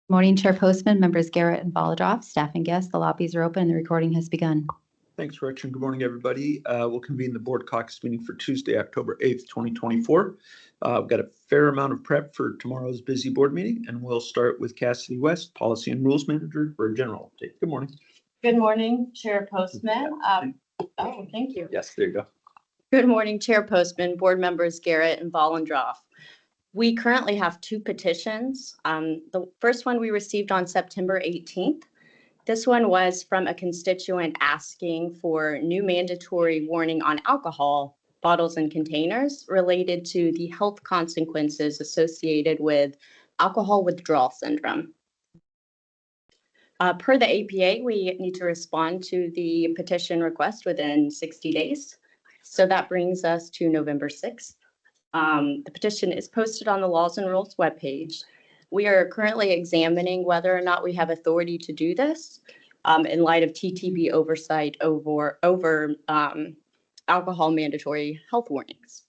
Morning, Chair Postman, members Garrett and Bolidroff, staff and guests. The lobbies are open and the recording has begun. Thanks, Rich, and good morning, everybody. We'll convene the board caucus meeting for Tuesday, October 8th, 2024. We've got a fair amount of prep for tomorrow's busy board meeting, and we'll start with Cassidy West, Policy and Rules Manager, for a general update. Good morning. Good morning, Chair Postman. Oh, thank you. Yes, there you go. Good morning, Chair Postman, board members Garrett and Bolidroff. We currently have two petitions. The first one we received on September 18th. This one was from a constituent asking for new mandatory warning on alcohol bottles and containers related to the health consequences associated with alcohol withdrawal syndrome. Per the APA, we need to respond to the petition request within 60 days. So that brings us to November 6th. The petition is posted on the Laws and Rules webpage. We are currently examining whether or not we have authority to do this in light of TTB oversight over alcohol mandatory health warnings.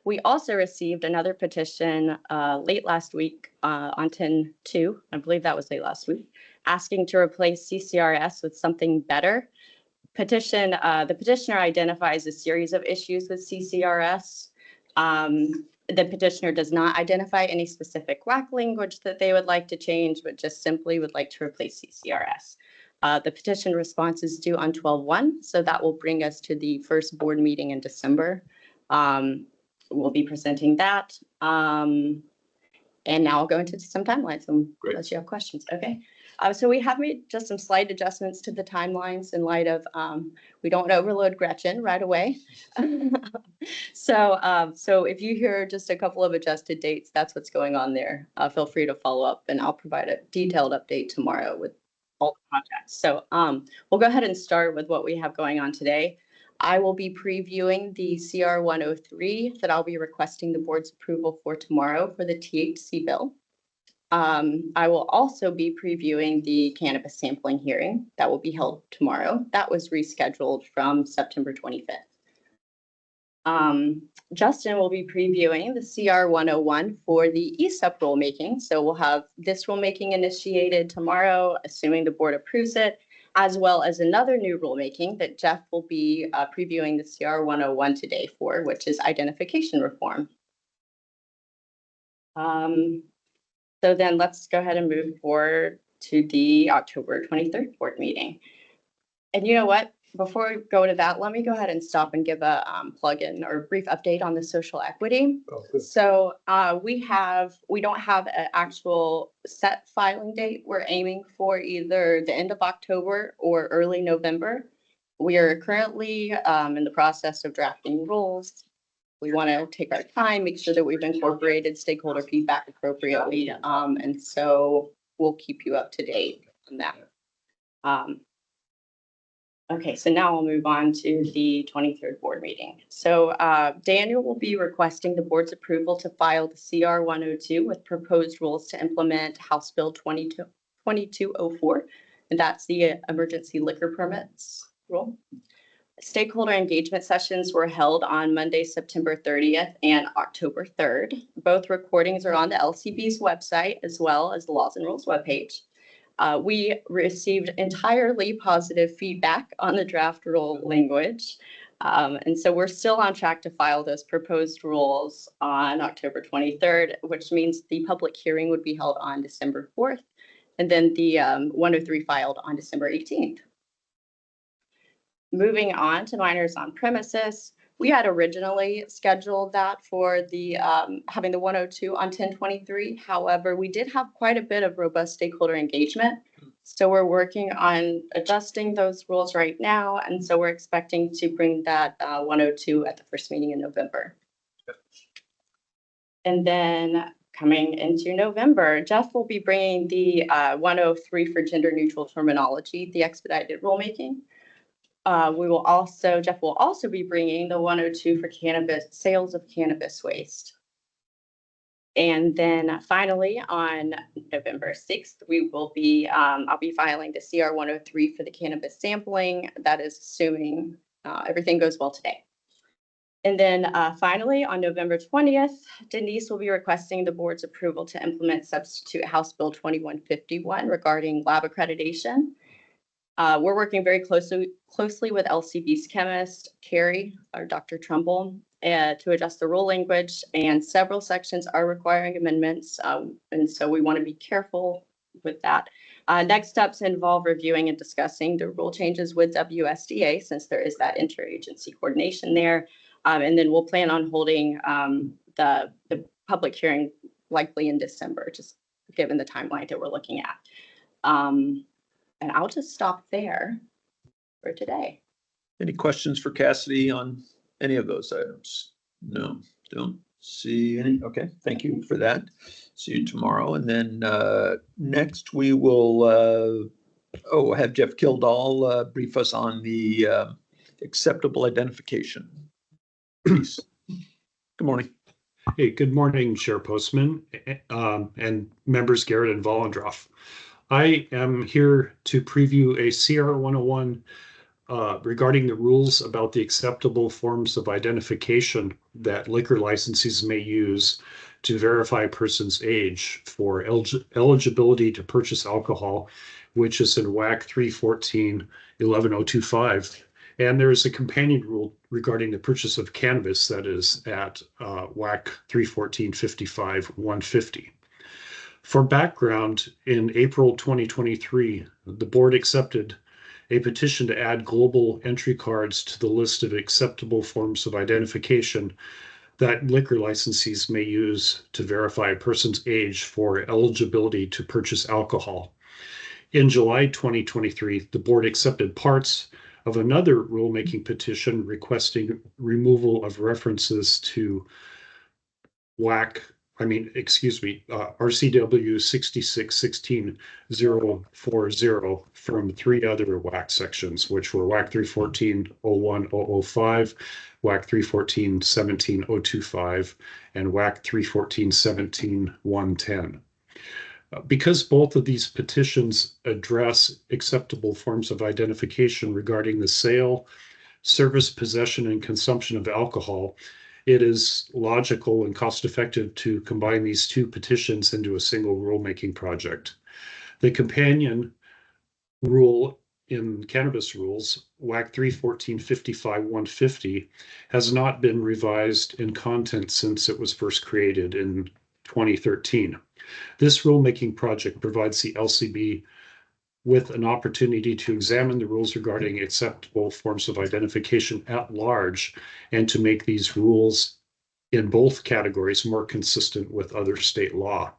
We also received another petition late last week on 10/2, I believe that was late last week, asking to replace CCRS with something better. The petitioner identifies a series of issues with CCRS. The petitioner does not identify any specific WAC language that they would like to change, but just simply would like to replace CCRS. The petition response is due on 12/1, so that will bring us to the first board meeting in December. We'll be presenting that. And now I'll go into some timelines unless you have questions. Okay. So we have made just some slight adjustments to the timelines in light of we don't overload Gretchen right away. So if you hear just a couple of adjusted dates, that's what's going on there. Feel free to follow up and I'll provide a detailed update tomorrow with all the contacts. So we'll go ahead and start with what we have going on today. I will be previewing the CR 103 that I'll be requesting the board's approval for tomorrow for the THC bill. I will also be previewing the cannabis sampling hearing that will be held tomorrow. That was rescheduled from September 25th. Justin will be previewing the CR 101 for the ESUP rulemaking. So we'll have this rulemaking initiated tomorrow, assuming the board approves it, as well as another new rulemaking that Jeff will be previewing the CR 101 today for, which is identification reform. So then let's go ahead and move forward to the October 23rd board meeting. And you know what? Before we go to that, let me go ahead and stop and give a plug-in or brief update on the social equity. So we don't have an actual set filing date. We're aiming for either the end of October or early November. We are currently in the process of drafting rules. We want to take our time, make sure that we've incorporated stakeholder feedback appropriately. And so we'll keep you up to date on that. Okay, so now I'll move on to the 23rd board meeting. So Daniel will be requesting the board's approval to file the CR 102 with proposed rules to implement House Bill 2204, and that's the emergency liquor permits rule. Stakeholder engagement sessions were held on Monday, September 30th and October 3rd. Both recordings are on the LCB's website as well as the Laws and Rules webpage. We received entirely positive feedback on the draft rule language. And so we're still on track to file those proposed rules on October 23rd, which means the public hearing would be held on December 4th, and then the 103 filed on December 18th. Moving on to minors on premises, we had originally scheduled that for the having the 102 on 10/23. However, we did have quite a bit of robust stakeholder engagement. So we're working on adjusting those rules right now. And so we're expecting to bring that 102 at the first meeting in November. And then coming into November, Jeff will be bringing the 103 for gender neutral terminology, the expedited rulemaking. Jeff will also be bringing the 102 for sales of cannabis waste. And then finally on November 6th, I'll be filing the CR 103 for the cannabis sampling. That is assuming everything goes well today. And then finally, on November 20th, Denise will be requesting the board's approval to implement substitute House Bill 2151 regarding lab accreditation. We're working very closely with LCB's chemist, Carrie, or Dr. Trumbull, to adjust the rule language, and several sections are requiring amendments. And so we want to be careful with that. Next steps involve reviewing and discussing the rule changes with WSDA, since there is that interagency coordination there. And then we'll plan on holding the public hearing likely in December, just given the timeline that we're looking at. And I'll just stop there for today. Any questions for Cassidy on any of those items? No, don't see any. Okay, thank you for that. See you tomorrow. And then next we will have Jeff Kildall brief us on the acceptable identification. Please. Good morning. Hey, good morning, Chair Postman and members Garrett and Vollendroff. I am here to preview a CR 101 regarding the rules about the acceptable forms of identification that liquor licensees may use to verify a person's age for eligibility to purchase alcohol, which is in WAC 314-11025. And there is a companion rule regarding the purchase of cannabis that is at WAC 314-55-150. For background, in April 2023, the board accepted a petition to add global entry cards to the list of acceptable forms of identification that liquor licensees may use to verify a person's age for eligibility to purchase alcohol. In July 2023, the board accepted parts of another rulemaking petition requesting removal of references to RCW 66-16-040 from three other WAC sections, which were WAC 314-01-005, WAC 314-17-025, and WAC 314-17-110. Because both of these petitions address acceptable forms of identification regarding the sale, service, possession, and consumption of alcohol, it is logical and cost-effective to combine these two petitions into a single rulemaking project. The companion rule in cannabis rules, WAC 314-55-150, has not been revised in content since it was first created in 2013. This rulemaking project provides the LCB with an opportunity to examine the rules regarding acceptable forms of identification at large and to make these rules in both categories more consistent with other state law.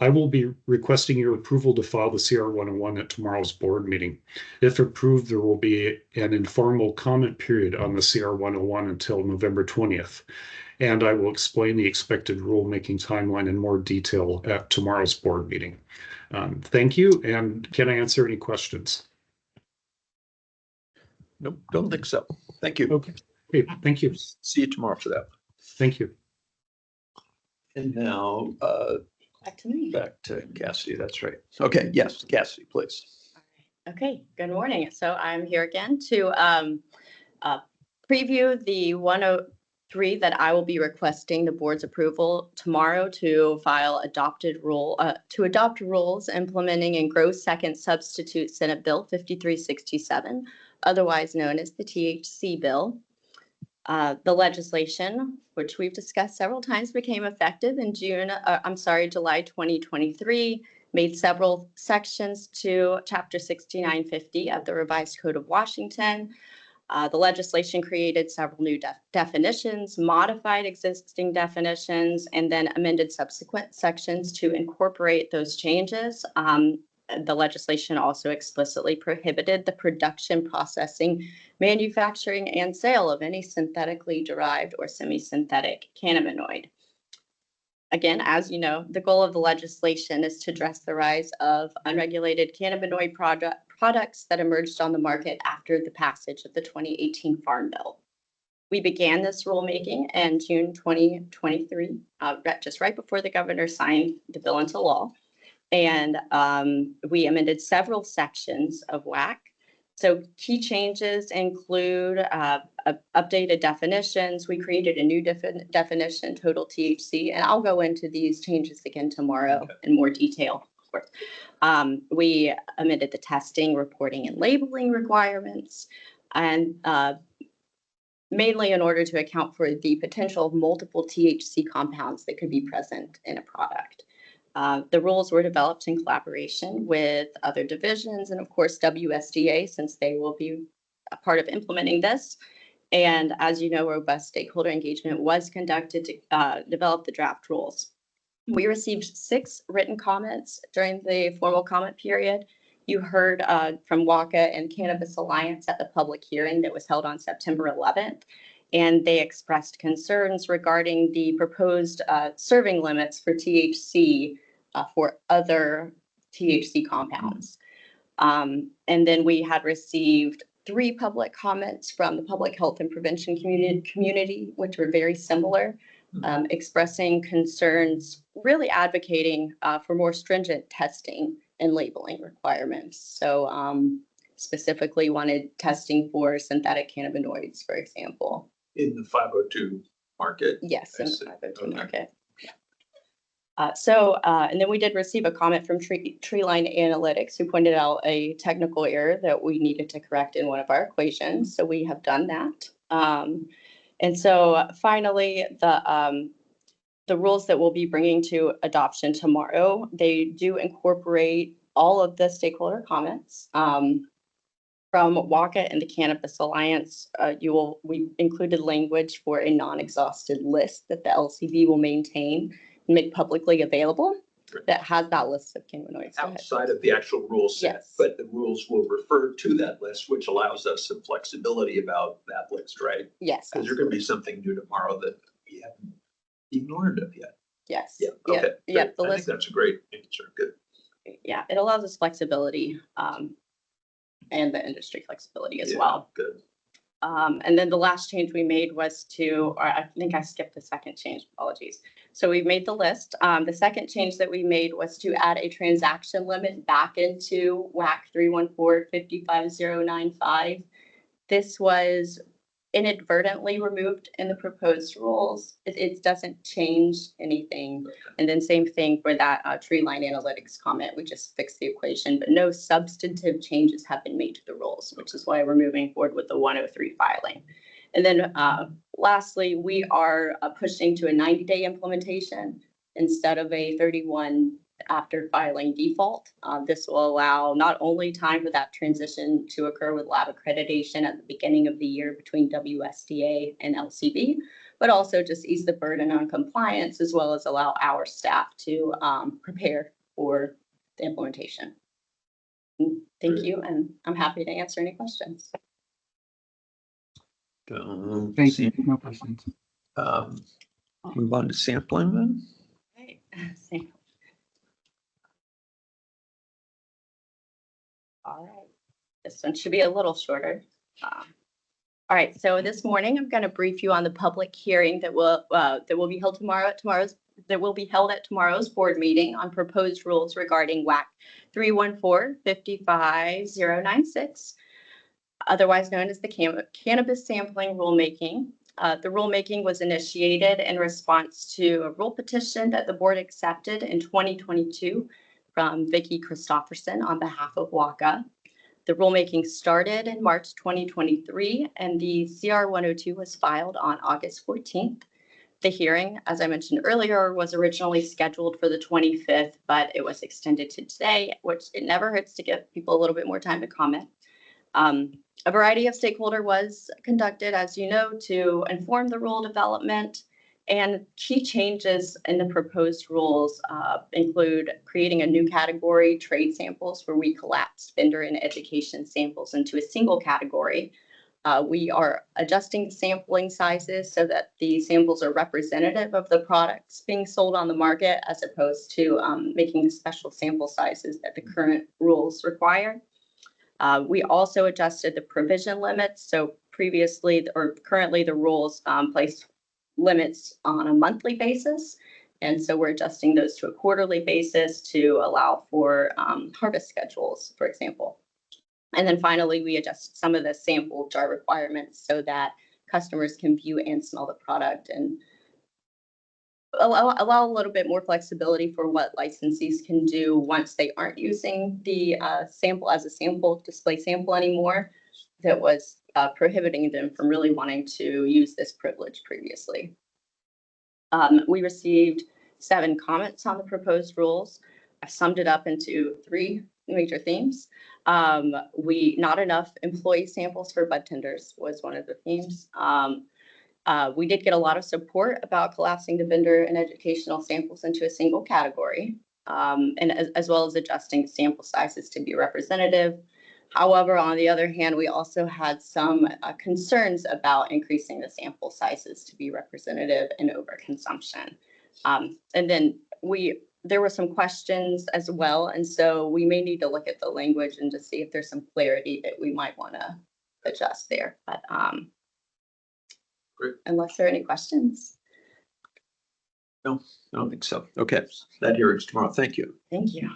I will be requesting your approval to file the CR 101 at tomorrow's board meeting. If approved, there will be an informal comment period on the CR 101 until November 20th. And I will explain the expected rulemaking timeline in more detail at tomorrow's board meeting. Thank you, and can I answer any questions? Nope, don't think so. Thank you. Okay, hey, thank you. See you tomorrow for that. Thank you. And now Back to me. back to Cassidy. That's right. Okay, yes, Cassidy, please. Okay, good morning. So I'm here again to preview the 103 that I will be requesting the board's approval tomorrow to file to adopt rules implementing and gross second substitute Senate Bill 5367, otherwise known as the THC bill. The legislation, which we've discussed several times, became effective in July 2023, made several sections to Chapter 6950 of the Revised Code of Washington. The legislation created several new definitions, modified existing definitions, and then amended subsequent sections to incorporate those changes. The legislation also explicitly prohibited the production, processing, manufacturing, and sale of any synthetically derived or semi-synthetic cannabinoid. Again, as you know, the goal of the legislation is to address the rise of unregulated cannabinoid products that emerged on the market after the passage of the 2018 Farm Bill. We began this rulemaking in June 2023, just right before the governor signed the bill into law. And we amended several sections of WAC So key changes include updated definitions. We created a new definition, total THC, and I'll go into these changes again tomorrow in more detail, of course. We amended the testing, reporting, and labeling requirements, and mainly in order to account for the potential of multiple THC compounds that could be present in a product. The rules were developed in collaboration with other divisions and, of course, WSDA, since they will be a part of implementing this. And as you know, robust stakeholder engagement was conducted to develop the draft rules. We received 6 written comments during the formal comment period. You heard from WACA and Cannabis Alliance at the public hearing that was held on September 11th. And they expressed concerns regarding the proposed serving limits for THC for other THC compounds. And then we had received 3 public comments from the public health and prevention community, which were very similar, expressing concerns, really advocating for more stringent testing and labeling requirements. So specifically wanted testing for synthetic cannabinoids, for example. In the 502 market? Yes, in I the see. 502 Okay. market. And then we did receive a comment from Treeline Analytics, who pointed out a technical error that we needed to correct in one of our equations. So we have done that. And so finally, the rules that we'll be bringing to adoption tomorrow, they do incorporate all of the stakeholder comments. From WACA and the Cannabis Alliance, we included language for a non-exhausted list that the LCB will maintain and make publicly available that has that list of cannabinoids. Outside of the actual rule set, Yes. but the rules will refer to that list, which allows us some flexibility about that list, right? Yes. Because there's going to be something new tomorrow that we haven't even learned of yet. Yes. Yeah, okay. Yep. The I think list. that's a great answer. Good. Yeah, it allows us flexibility and the industry flexibility as Yeah, well. Good. And then the last change we made was or I think I skipped the second change, apologies. So we made the list. The second change that we made was to add a transaction limit back into WAC 314-55095. This was inadvertently removed in the proposed rules. It doesn't change anything. And then same thing for that Treeline Analytics comment. We just fixed the equation, but no substantive changes have been made to the rules, which is why we're moving forward with the 103 filing. And then lastly, we are pushing to a 90-day implementation instead of a 31 after filing default. This will allow not only time for that transition to occur with lab accreditation at the beginning of the year between WSDA and LCB, but also just ease the burden on compliance as well as allow our staff to prepare for the implementation. Thank you, and I'm happy to answer any questions. Thank you. No questions. Move on to sampling then. Right. All right, this one should be a little shorter. All right, so this morning I'm going to brief you on the public hearing that will be held at tomorrow's board meeting on proposed rules regarding WAC 314-55096, otherwise known as the cannabis sampling rulemaking. The rulemaking was initiated in response to a rule petition that the board accepted in 2022 from Vicki Christopherson on behalf of WACA. The rulemaking started in March 2023, and the CR 102 was filed on August 14th. The hearing, as I mentioned earlier, was originally scheduled for the 25th, but it was extended to today, which it never hurts to give people a little bit more time to comment. A variety of stakeholder was conducted, as you know, to inform the rule development. And key changes in the proposed rules include creating a new category, trade samples, where we collapsed vendor and education samples into a single category. We are adjusting the sampling sizes so that the samples are representative of the products being sold on the market, as opposed to making special sample sizes that the current rules require. We also adjusted the provision limits. So previously or currently the rules place limits on a monthly basis. And so we're adjusting those to a quarterly basis to allow for harvest schedules, for example. And then finally, we adjusted some of the sample jar requirements so that customers can view and smell the product and allow a little bit more flexibility for what licensees can do once they aren't using the sample as a sample display sample anymore. That was prohibiting them from really wanting to use this privilege previously. We received 7 comments on the proposed rules. I summed it up into 3 major themes. Not enough employee samples for bud tenders was one of the themes. We did get a lot of support about collapsing the vendor and educational samples into a single category, and as well as adjusting sample sizes to be representative. However, on the other hand, we also had some concerns about increasing the sample sizes to be representative and overconsumption. And then there were some questions as well, and so we may need to look at the language and just see if there's some clarity that we might want to adjust there. But Great. Unless there are any questions. No, I don't think so. Okay, that hearing's tomorrow. Thank you. Thank you.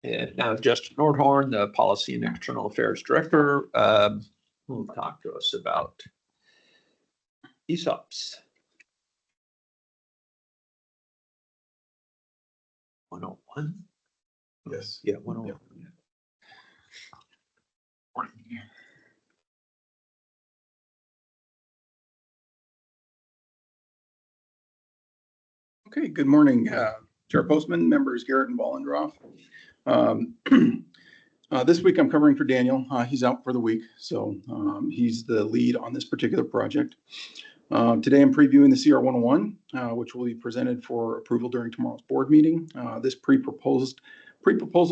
And now Justin Nordhorn, the Policy and External Affairs Director, will talk to us about ESOPs. 101? Yes. Yeah, 101. Okay, good morning, Chair Postman, members Garrett and Bollendroff. This week I'm covering for Daniel. He's out for the week, so he's the lead on this particular project. Today I'm previewing the CR 101, which will be presented for approval during tomorrow's board meeting. This pre-proposal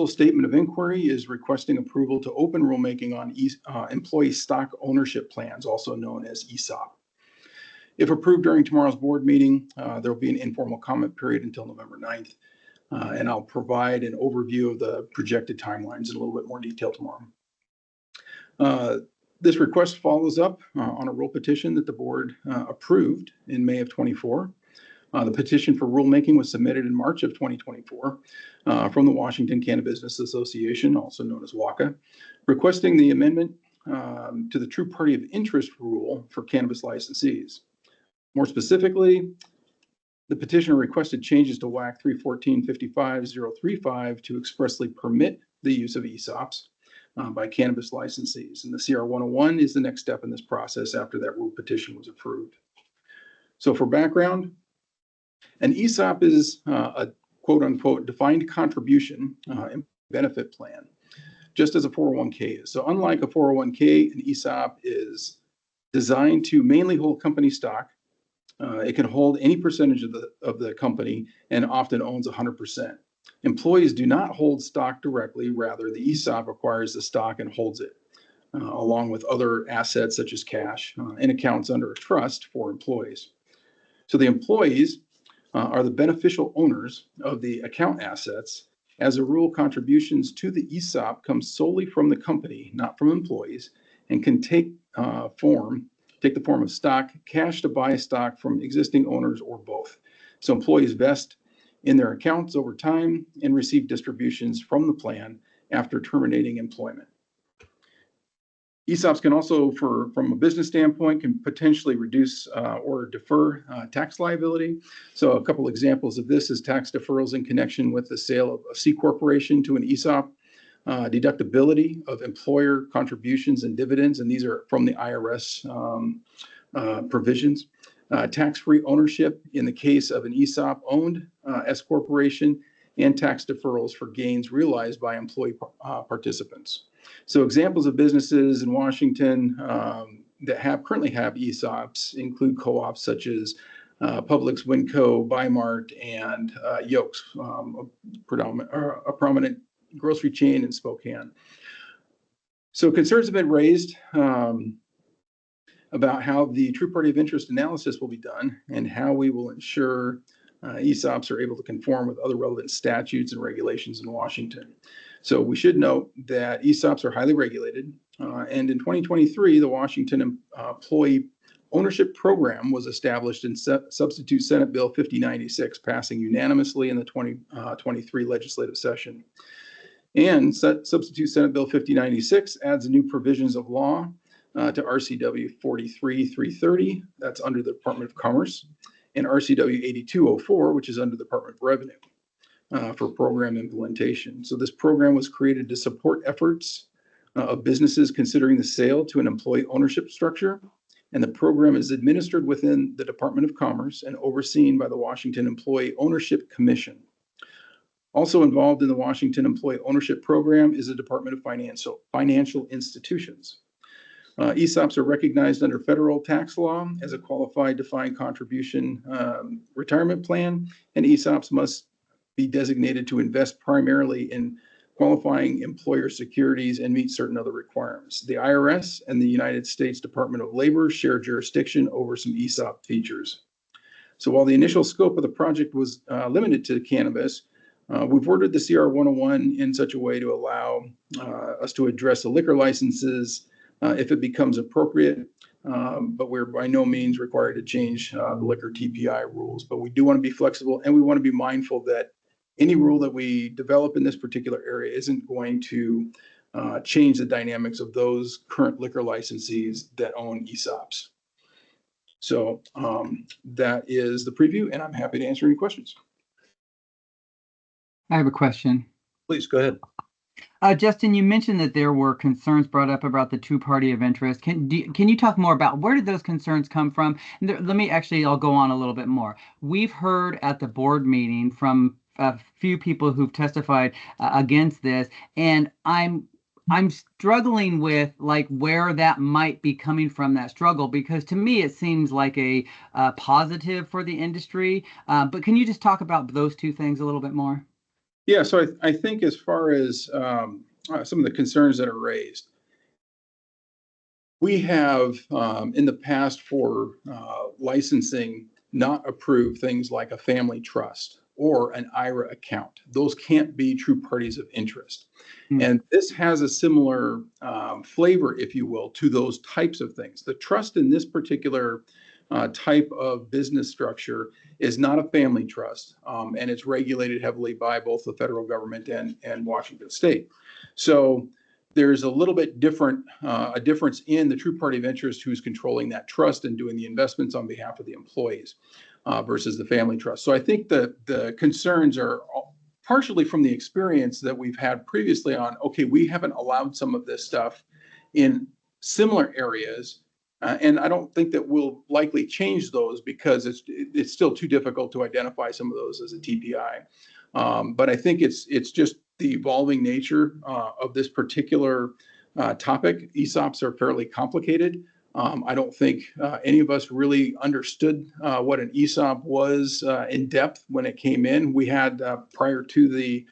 statement of inquiry is requesting approval to open rulemaking on employee stock ownership plans, also known as ESOP. If approved during tomorrow's board meeting, there will be an informal comment period until November 9th, and I'll provide an overview of the projected timelines in a little bit more detail tomorrow. This request follows up on a rule petition that the board approved in May of 24. The petition for rulemaking was submitted in March of 2024 from the Washington Cannabis Business Association, also known as WACA, requesting the amendment to the true party of interest rule for cannabis licensees. More specifically, the petitioner requested changes to WAC 314-55-035 to expressly permit the use of ESOPs by cannabis licensees. And the CR 101 is the next step in this process after that rule petition was approved. So for background, an ESOP is a quote unquote defined contribution benefit plan, just as a 401k is. So unlike a 401k, an ESOP is designed to mainly hold company stock. It can hold any percentage of the company and often owns 100%. Employees do not hold stock directly. Rather, the ESOP acquires the stock and holds it, along with other assets such as cash and accounts under a trust for employees. So the employees are the beneficial owners of the account assets. As a rule, contributions to the ESOP come solely from the company, not from employees, and can take the form of stock, cash to buy stock from existing owners, or both. So employees vest in their accounts over time and receive distributions from the plan after terminating employment. ESOPs can also, from a business standpoint, can potentially reduce or defer tax liability. So a couple examples of this is tax deferrals in connection with the sale of a C corporation to an ESOP, deductibility of employer contributions and dividends, and these are from the IRS provisions. Tax-free ownership in the case of an ESOP owned S corporation, and tax deferrals for gains realized by employee participants. So examples of businesses in Washington that currently have ESOPs include co-ops such as Publix, Winco, Bi-Mart, and Yokes, a prominent grocery chain in Spokane. So concerns have been raised about how the true party of interest analysis will be done and how we will ensure ESOPs are able to conform with other relevant statutes and regulations in Washington. So we should note that ESOPs are highly regulated, and in 2023, the Washington Employee Ownership Program was established in Substitute Senate Bill 5096, passing unanimously in the 2023 legislative session. And substitute Senate Bill 5096 adds new provisions of law to RCW 43330, that's under the Department of Commerce, and RCW 8204, which is under the Department of Revenue for program implementation. So this program was created to support efforts of businesses considering the sale to an employee ownership structure. And the program is administered within the Department of Commerce and overseen by the Washington Employee Ownership Commission. Also involved in the Washington Employee Ownership Program is the Department of Financial Institutions. ESOPs are recognized under federal tax law as a qualified defined contribution retirement plan, and ESOPs must be designated to invest primarily in qualifying employer securities and meet certain other requirements. The IRS and the United States Department of Labor share jurisdiction over some ESOP features. So while the initial scope of the project was limited to cannabis, we've ordered the CR 101 in such a way to allow us to address the liquor licenses if it becomes appropriate, but we're by no means required to change the liquor TPI rules. But we do want to be flexible, and we want to be mindful that any rule that we develop in this particular area isn't going to change the dynamics of those current liquor licensees that own ESOPs. So that is the preview, and I'm happy to answer any questions. I have a question. Please go ahead. Justin, you mentioned that there were concerns brought up about the two-party of interest. Can you talk more about where did those concerns come from? I'll go on a little bit more. We've heard at the board meeting from a few people who've testified against this, and I'm struggling with like where that might be coming from, that struggle, because to me it seems like a positive for the industry. But can you just talk about those two things a little bit more? Yeah, so I think as far as some of the concerns that are raised, we have in the past for licensing not approved things like a family trust or an IRA account. Those can't be true parties of interest. And this has a similar flavor, if you will, to those types of things. The trust in this particular type of business structure is not a family trust, and it's regulated heavily by both the federal government and Washington State. So there's a little bit different, a difference in the true party of interest who's controlling that trust and doing the investments on behalf of the employees versus the family trust. So I think that the concerns are partially from the experience that we've had previously on, okay, we haven't allowed some of this stuff in similar areas. And I don't think that we'll likely change those because it's still too difficult to identify some of those as a TPI. But I think it's just the evolving nature of this particular topic. ESOPs are fairly complicated. I don't think any of us really understood what an ESOP was in depth when it came in. We had prior to the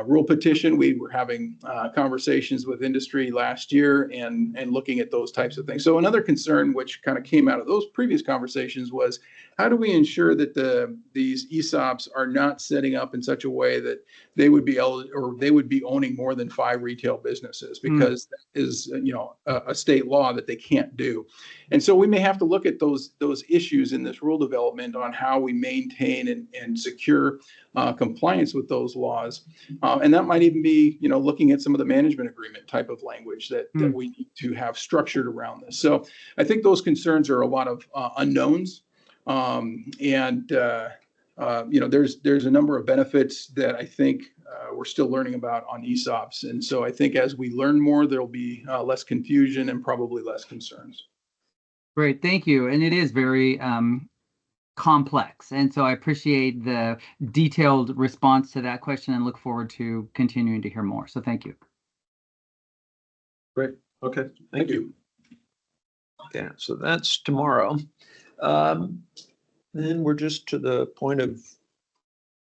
rule petition, we were having conversations with industry last year and looking at those types of things. So another concern which kind of came out of those previous conversations was, how do we ensure that these ESOPs are not setting up in such a way that they would be they would be owning more than 5 retail businesses, because that is a state law that they can't do. And so we may have to look at those issues in this rule development on how we maintain and secure compliance with those laws. And that might even be, looking at some of the management agreement type of language that we need to have structured around this. So I think those concerns are a lot of unknowns. There's a number of benefits that I think we're still learning about on ESOPs. And so I think as we learn more, there'll be less confusion and probably less concerns. Great, thank you. And it is very complex. And so I appreciate the detailed response to that question and look forward to continuing to hear more. So thank you. Great. Okay. Thank you. Yeah, so that's tomorrow. Then we're just to the point of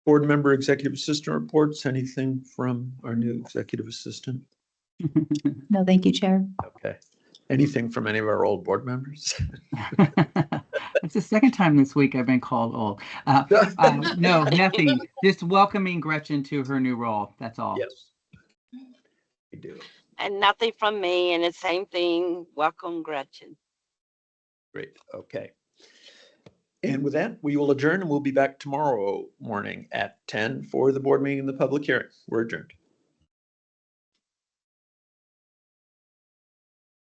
board member executive assistant reports. Anything from our new executive assistant? No, thank you, Chair. Okay. Anything from any of our old board members? It's the second time this week I've been called old. No, nothing. Just welcoming Gretchen to her new role. That's all. Yes, we do. And nothing from me, and the same thing. Welcome, Gretchen. Great. Okay. And with that, we will adjourn, and we'll be back tomorrow morning at 10 for the board meeting and the public hearing. We're adjourned.